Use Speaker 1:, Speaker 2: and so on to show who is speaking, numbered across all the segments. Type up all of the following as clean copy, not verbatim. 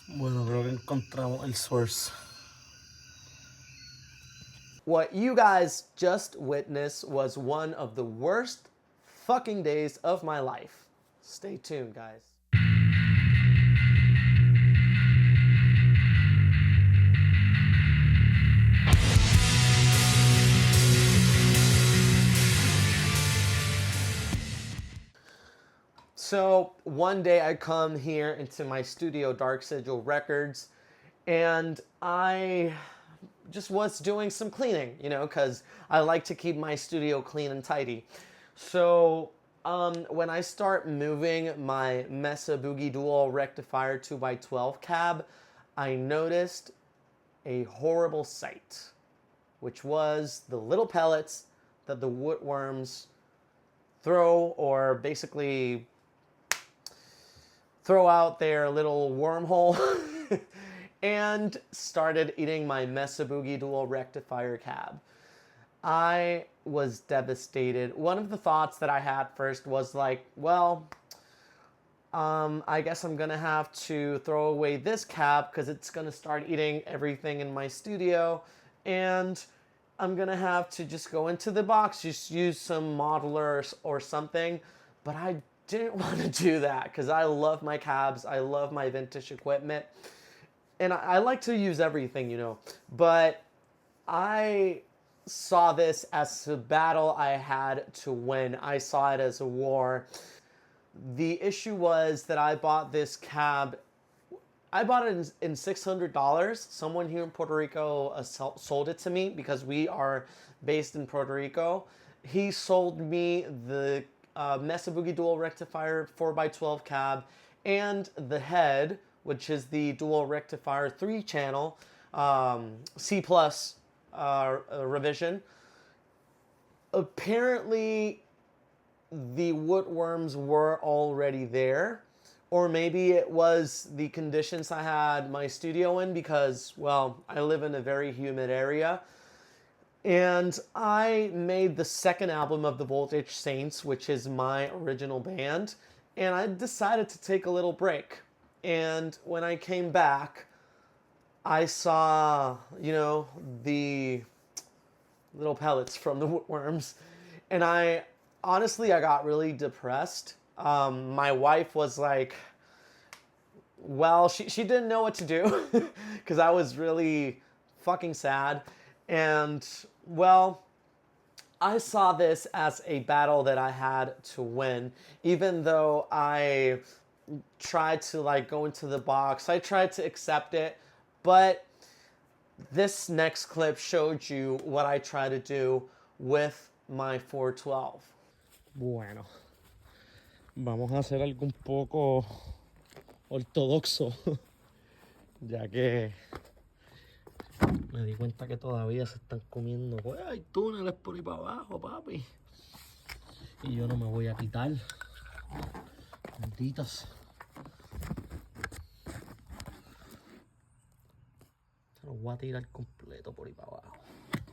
Speaker 1: Bueno, creo que encontramos el source.
Speaker 2: What you guys just witnessed was one of the worst fucking days of my life. Stay tuned, guys. So one day I come here into my studio, Dark Sigil Records, and I just was doing some cleaning, you know, because I like to keep my studio clean and tidy. So when I start moving my Mesa Boogie Dual Rectifier 2x12 cab, I noticed a horrible sight, which was the little pellets that the Woodworms throw, or basically throw out their little wormhole and started eating my Mesa Boogie Dual Rectifier cab. I was devastated. One of the thoughts that I had first was like, well, I guess I'm gonna have to throw away this cab because it's gonna start eating everything in my studio, and I'm gonna have to just go into the box, just use some modelers or something. But I didn't want to do that because I love my cabs, I love my vintage equipment, and I like to use everything, you know. But I saw this as a battle I had to win. I saw it as a war. The issue was that I bought this cab. I bought it in $600. Someone here in Puerto Rico sold it to me because we are based in Puerto Rico. He sold me the Mesa Boogie Dual Rectifier 4x12 cab and the head, which is the Dual Rectifier 3-channel C plus revision. Apparently, the Woodworms were already there, or maybe it was the conditions I had my studio in because, well, I live in a very humid area. And I made the second album of the Voltage Saints, which is my original band, and I decided to take a little break. And when I came back, I saw, you know, the little pellets from the Woodworms, and I got really depressed. My wife was like, well, she didn't know what to do because I was really fucking sad. And, well, I saw this as a battle that I had to win, even though I tried to like go into the box. I tried to accept it, but this next clip showed you what I try to do with my 412.
Speaker 1: Bueno, vamos a hacer algo un poco ortodoxo, ya que me di cuenta que todavía se están comiendo. Pues hay túneles por ahí para abajo, papi. Y yo no me voy a quitar. Malditas. Se los voy a tirar completo por ahí para abajo.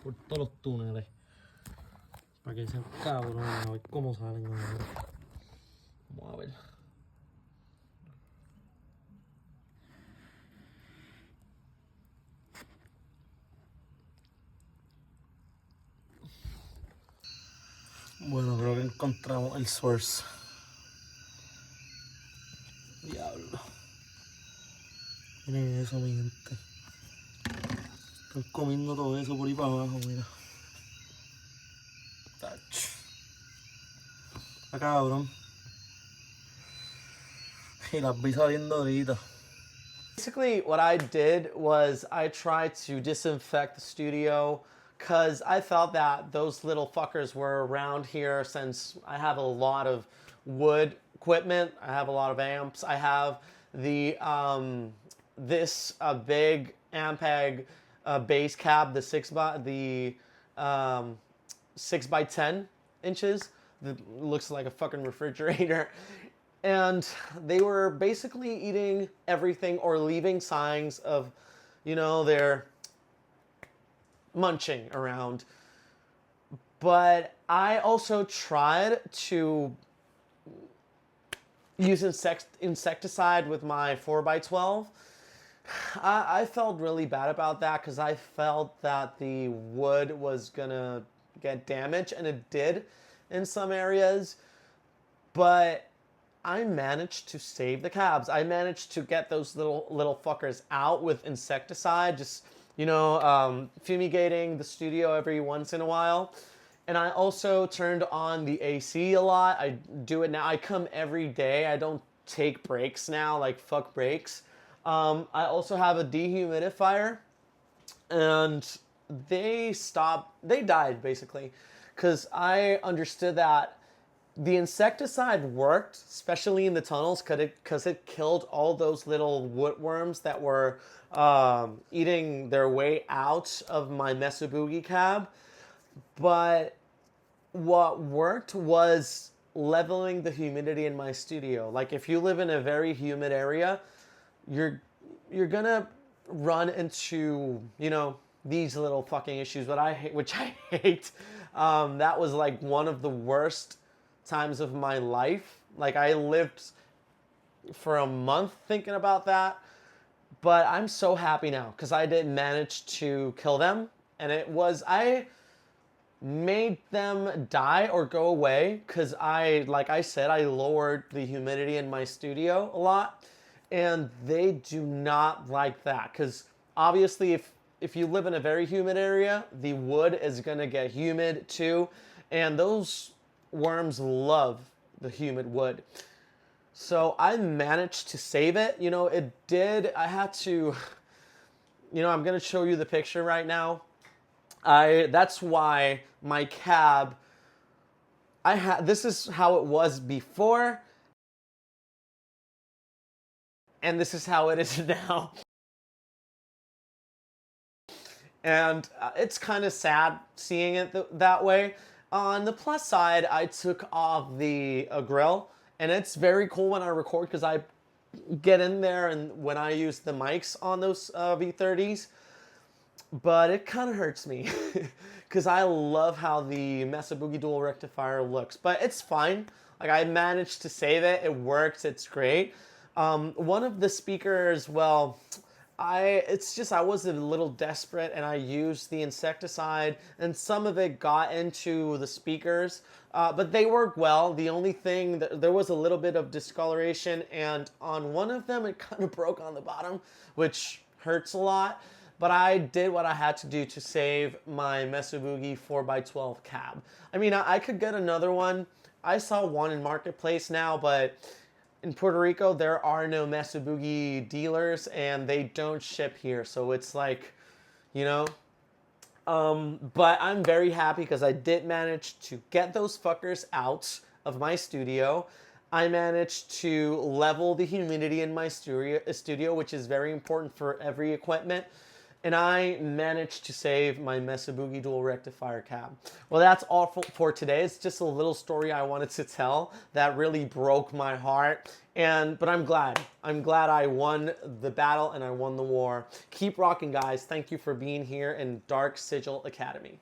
Speaker 1: Por todos los túneles. Para que sean cabrones. A ver cómo salen ahora. Vamos a ver. Bueno, creo que encontramos el source. Diablo. Miren eso, mi gente. Están comiendo todo eso por ahí para abajo, mira. Tach. Está cabrón. Y las vi saliendo ahorita.
Speaker 2: Basically, what I did was I tried to disinfect the studio because I felt that those little fuckers were around here since I have a lot of wood equipment. I have a lot of amps. I have the this big Ampeg bass cab, the 6x10 inches. That looks like a fucking refrigerator. And they were basically eating everything or leaving signs of, you know, their munching around. But I also tried to use insecticide with my 4x12. I felt really bad about that because I felt that the wood was gonna get damaged, and it did in some areas. But I managed to save the cabs. I managed to get those little fuckers out with insecticide, just fumigating the studio every once in a while. And I also turned on the AC a lot. I do it now. I come every day. I don't take breaks now, like fuck breaks. I also have a dehumidifier, and they died basically, because I understood that the insecticide worked, especially in the tunnels, because it killed all those little woodworms that were eating their way out of my Mesa Boogie cab. But what worked was leveling the humidity in my studio. Like if you live in a very humid area, you're gonna run into these little fucking issues, which I hate. That was like one of the worst times of my life. Like I lived for a month thinking about that, but I'm so happy now because I did manage to kill them, and I made them die or go away because like I said, I lowered the humidity in my studio a lot, and they do not like that because obviously if you live in a very humid area, the wood is gonna get humid too, and those worms love the humid wood. So I managed to save it. It did. I had to, I'm gonna show you the picture right now. That's why my cab, this is how it was before, and this is how it is now. And it's kind of sad seeing it that way. On the plus side, I took off the grill, and it's very cool when I record because I get in there and when I use the mics on those V30s. But it kind of hurts me because I love how the Mesa Boogie Dual Rectifier looks. But it's fine. Like I managed to save it. It works. It's great. One of the speakers, well, I was a little desperate and I used the insecticide and some of it got into the speakers, but they work well. The only thing, there was a little bit of discoloration, and on one of them it kind of broke on the bottom, which hurts a lot. But I did what I had to do to save my Mesa Boogie 4x12 cab. I mean, I could get another one. I saw one in Marketplace now, but in Puerto Rico, there are no Mesa Boogie dealers, and they don't ship here. So it's like, but I'm very happy because I did manage to get those fuckers out of my studio. I managed to level the humidity in my studio, which is very important for every equipment. And I managed to save my Mesa Boogie Dual Rectifier cab. Well, that's all for today. It's just a little story I wanted to tell that really broke my heart. But I'm glad. I'm glad I won the battle and I won the war. Keep rocking, guys. Thank you for being here in Dark Sigil Academy.